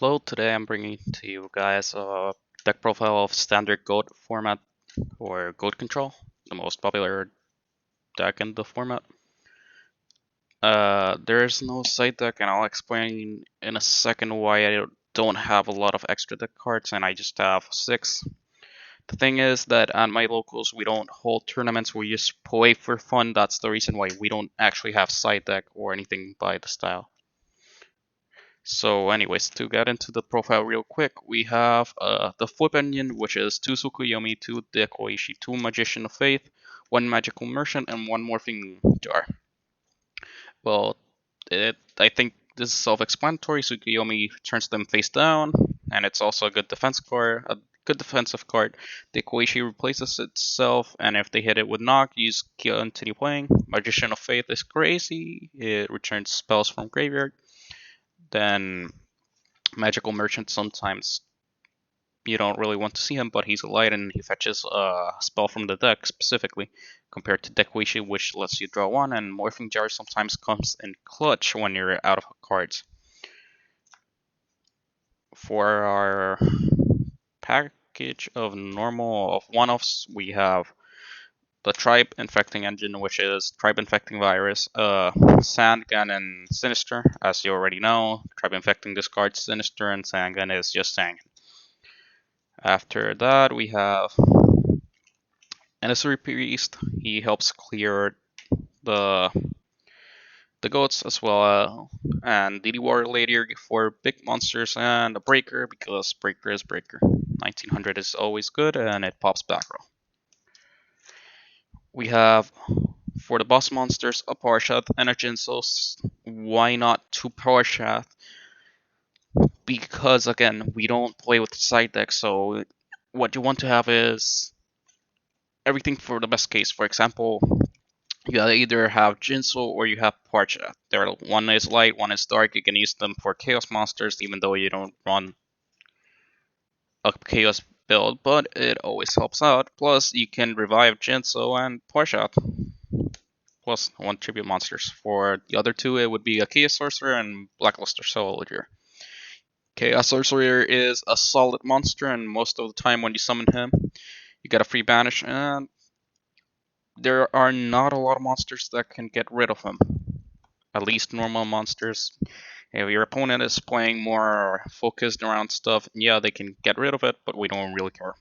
Hello, today I'm bringing to you guys a deck profile of standard GOAT format or GOAT control, the most popular deck in the format. There's no side deck, and I'll explain in a second why I don't have a lot of extra deck cards and I just have 6. The thing is that at my locals we don't hold tournaments, we just play for fun. That's the reason why we don't actually have side deck or anything by the style. So anyways, to get into the profile real quick, we have the Flip Engine, which is 2 Tsukuyomi, 2 Dekoichi, 2 Magician of Faith, 1 Magical Merchant, and 1 Morphing Jar. Well, I think this is self-explanatory. Tsukuyomi turns them face down, and it's also a good defense card, a good defensive card. Dekoichi replaces itself, and if they hit it with knock, use continue playing. Magician of Faith is crazy. It returns spells from graveyard. Then Magical Merchant sometimes you don't really want to see him, but he's a light and he fetches a spell from the deck specifically, compared to Dekoichi, which lets you draw one, and Morphing Jar sometimes comes in clutch when you're out of cards. For our package of normal of one-offs, we have the Tribe Infecting Engine, which is Tribe Infecting Virus, Sandgun, and Sinister. As you already know, Tribe Infecting discards Sinister, and Sandgun is just Sandgun. After that, we have Emissary Priest. He helps clear the the goats as well, and DD Warrior later for big monsters, and a Breaker because Breaker is Breaker. 1900 is always good, and it pops back row. We have for the boss monsters a Parshath and a Jinsos. Why not two Parshath? Because again, we don't play with the side deck, so what you want to have is everything for the best case. For example, you either have Jinso or you have Parcha. One is light, one is dark. You can use them for Chaos monsters, even though you don't run a Chaos build, but it always helps out. Plus, you can revive Jinso and Parcha. Plus, one tribute monsters. For the other two, it would be a Chaos Sorcerer and Blackluster Soldier. Chaos Sorcerer is a solid monster, and most of the time when you summon him, you get a free banish, and there are not a lot of monsters that can get rid of him. At least normal monsters. If your opponent is playing more focused around stuff, yeah, they can get rid of it, but we don't really care.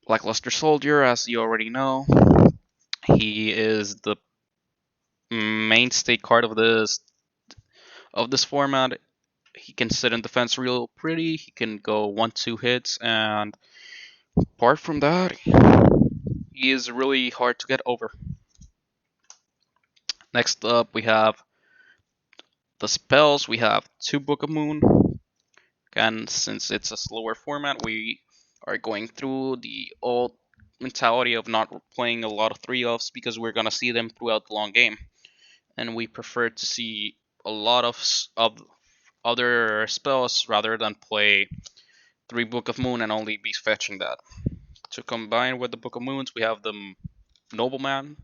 Lackluster Soldier, as you already know, he is the mainstay card of this format. He can sit in defense real pretty. He can go 1-2 hits, and apart from that, he is really hard to get over. Next up, we have the spells. We have 2 Book of Moon. Again, since it's a slower format, we are going through the old mentality of not playing a lot of 3-offs because we're going to see them throughout the long game. And we prefer to see a lot of other spells rather than play 3 Book of Moon and only be fetching that. To combine with the Book of Moons, we have the Nobleman,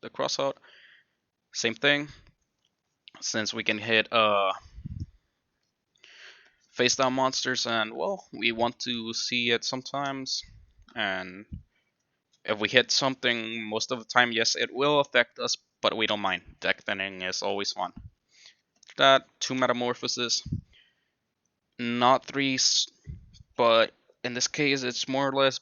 the Crossout. Same thing, since we can hit face down monsters, and well, we want to see it sometimes. And if we hit something, most of the time, yes, it will affect us, but we don't mind. Deck thinning is always fun. That 2 Metamorphosis, not 3s, but in this case, it's more or less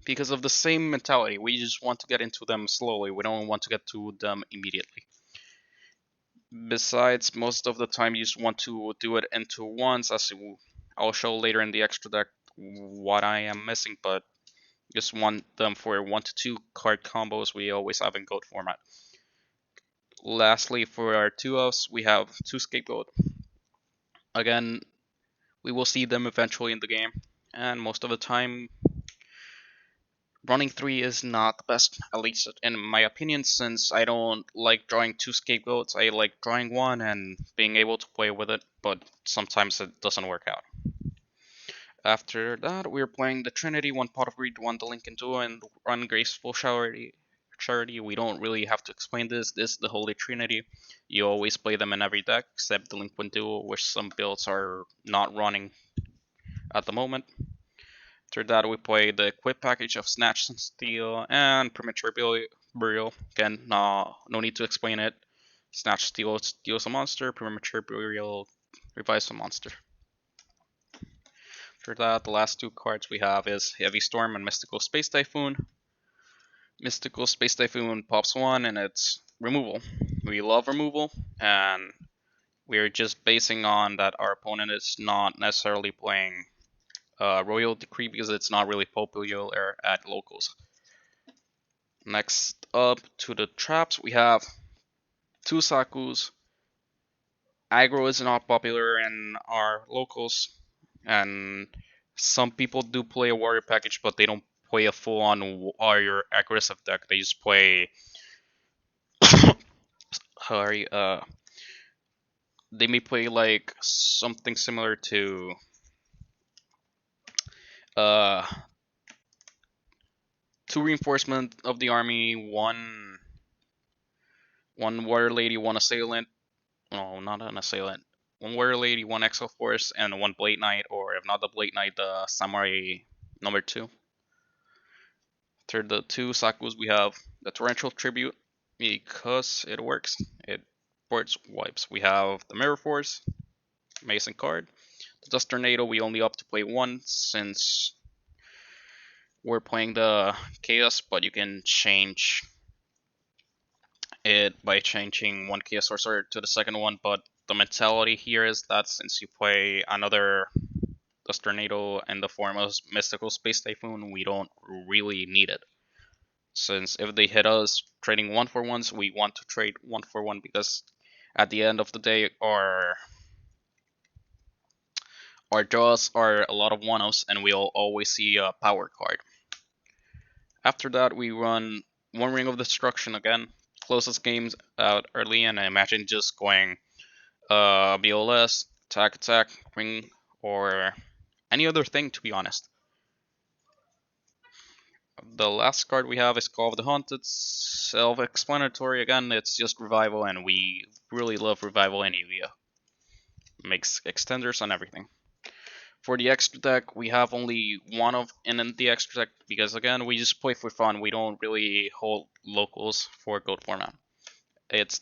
because of the same mentality. We just want to get into them slowly. We don't want to get to them immediately. Besides, most of the time, you just want to do it into once, as I'll show later in the extra deck what I am missing, but just want them for 1 to 2 card combos we always have in GOAT format. Lastly, for our 2-offs, we have 2 Scapegoat. Again, we will see them eventually in the game, and most of the time, running 3 is not the best, at least in my opinion, since I don't like drawing 2 Scapegoats. I like drawing 1 and being able to play with it, but sometimes it doesn't work out. After that, we're playing the Trinity, 1 Pot of Greed, 1 the Lincoln Duo, and run Graceful Charity. We don't really have to explain this. This is the Holy Trinity. You always play them in every deck except Delinquent Duo, which some builds are not running at the moment. After that, we play the equip package of Snatch and Steal and Premature Burial. Again, no need to explain it. Snatch Steal steals a monster, Premature Burial revives a monster. After that, the last two cards we have is Heavy Storm and Mystical Space Typhoon. Mystical Space Typhoon pops one and it's removal. We love removal, and we're just basing on that our opponent is not necessarily playing Royal Decree because it's not really popular at locals. Next up to the traps, we have two Sakus. Aggro is not popular in our locals, and some people do play a warrior package, but they don't play a full-on warrior aggressive deck. They just play sorry, they may play like something similar to uh, two reinforcement of the army, one warrior lady, one assailant. No, not an assailant. One warrior lady, one exile force, and one blade knight, or if not the blade knight, the samurai number 2. After the two Sakus, we have the torrential tribute because it works. It ports wipes. We have the mirror force, Mason card. The Dust Tornado, we only up to play one since we're playing the Chaos, but you can change it by changing one Chaos Sorcerer to the second one. But the mentality here is that since you play another Dust Tornado in the form of Mystical Space Typhoon, we don't really need it. Since if they hit us trading 1-for-1s, we want to trade 1-for-1 because at the end of the day, our draws are a lot of 1-offs and we'll always see a power card. After that, we run one Ring of Destruction again. Closest games out early, and I imagine just going BLS, attack, ring, or any other thing, to be honest. The last card we have is Call of the Haunted. Self-explanatory again, it's just Revival, and we really love Revival in Yu-Gi-Oh! Makes extenders and everything. For the extra deck, we have only one of in the extra deck because again, we just play for fun. We don't really hold locals for gold format. It's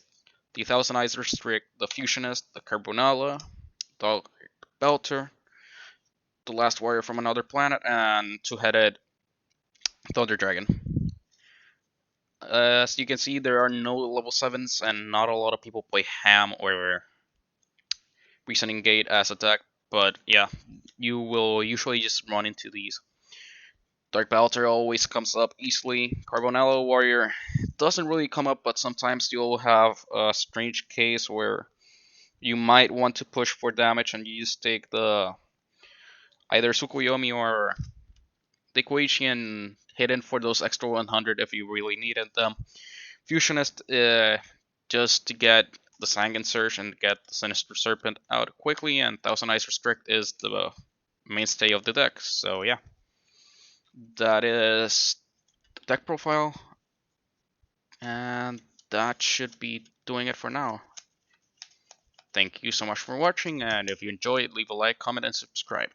the Thousand Eyes Restrict, the Fusionist, the Carbonella, the Belter, the Last Warrior from Another Planet, and two-headed Thunder Dragon. As you can see, there are no level 7s, and not a lot of people play Ham or Reasoning Gate as a deck, but yeah, you will usually just run into these. Dark Belter always comes up easily. Carbonella Warrior doesn't really come up, but sometimes you'll have a strange case where you might want to push for damage and you just take the either Tsukuyomi or Dekoichi and hit in for those extra 100 if you really needed them. Fusionist, just to get the Sanguine Surge and get the Sinister Serpent out quickly, and Thousand Eyes Restrict is the mainstay of the deck. So yeah, that is the deck profile, and that should be doing it for now. Thank you so much for watching, and if you enjoyed, leave a like, comment, and subscribe.